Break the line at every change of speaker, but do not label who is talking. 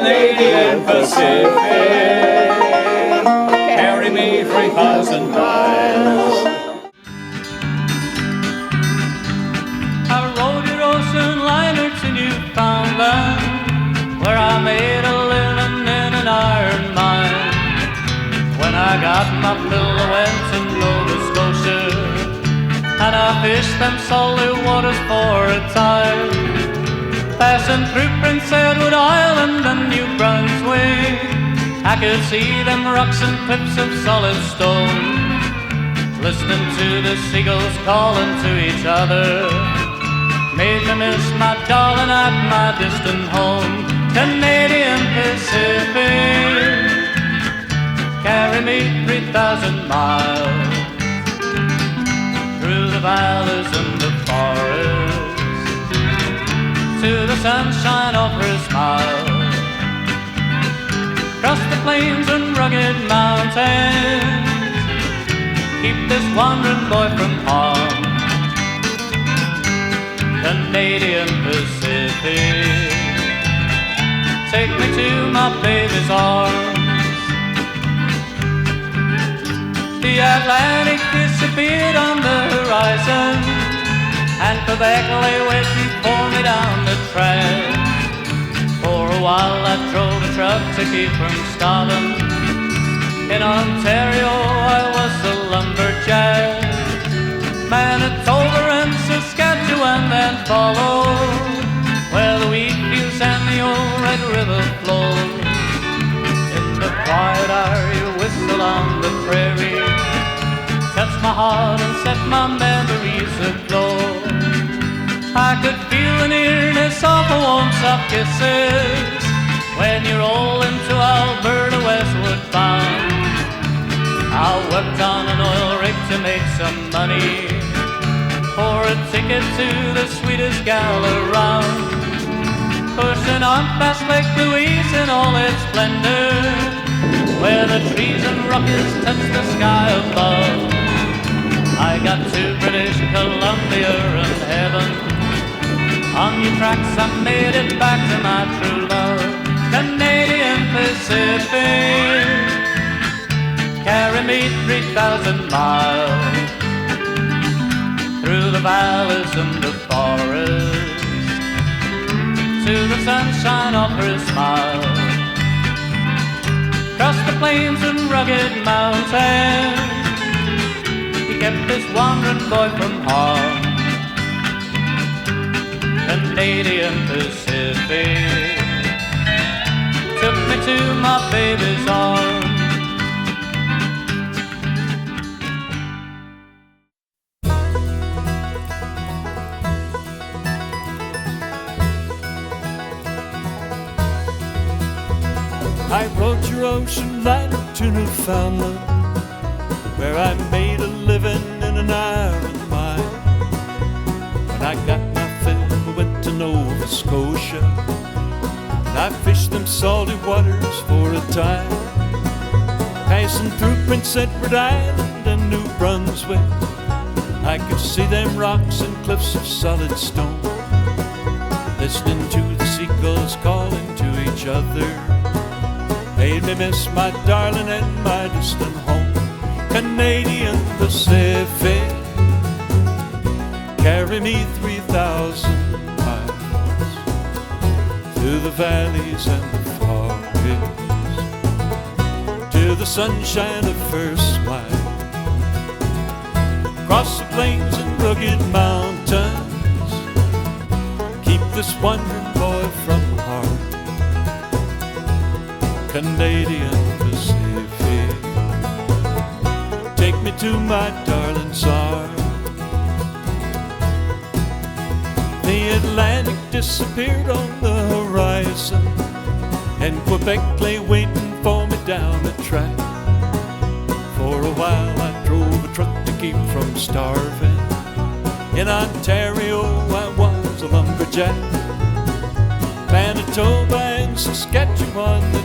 Canadian Pacific, carry me 3,000 miles.
I rode your ocean liner to Newfoundland, where I made a living in an iron mine. When I got my fill, I went to Nova Scotia, and I fished them salty waters for a time. Passing through Prince Edward Island and New Brunswick, I could see them rocks and cliffs of solid stone, listening to the seagulls calling to each other. Made me miss my darling at my distant home. Canadian Pacific, carry me 3,000 miles through the valleys and the forests, to the sunshine of her smile. Across the plains and rugged mountains, keep this wandering boy from home. Canadian Pacific, take me to my baby's arms. The Atlantic disappeared on the horizon, and Quebec lay waiting for me down the track. For a while I drove a truck to keep from Scotland. In Ontario I was a lumberjack. Manitoba and Saskatchewan then followed, where the wheat fields and the old Red River flows. In the quiet hour you whistle on the prairie, touch my heart and set my memories aglow. I could feel the nearness of a warm soft kisses when you roll into Alberta westward bound. I worked on an oil rig to make some money for a ticket to the sweetest gal around. Pushing on past Lake Louise in all its splendor, where the trees and rockets touch the sky above. I got to British Columbia and heaven. On your tracks I made it back to my true love. Canadian Pacific, carry me 3,000 miles through the valleys and the forests, to the sunshine of her smile. Across the plains and rugged mountains, he kept this wandering boy from home. Canadian Pacific, took me to my baby's arms.
I rode your ocean liner to Newfoundland, where I made a living in an iron mine. When I got my fill, I went to Nova Scotia, and I fished them salty waters for a time. Passing through Prince Edward Island and New Brunswick, I could see them rocks and cliffs of solid stone, listening to the seagulls calling to each other. Made me miss my darling and my distant home. Canadian Pacific, carry me 3,000 miles through the valleys and the forests, to the sunshine of her smile. Across the plains and rugged mountains, keep this wandering boy from harm. Canadian Pacific, take me to my darling's arms. The Atlantic disappeared on the horizon, and Quebec lay waiting for me down the track. For a while I drove a truck to keep from starving. In Ontario I was a lumberjack. Manitoba and Saskatchewan, the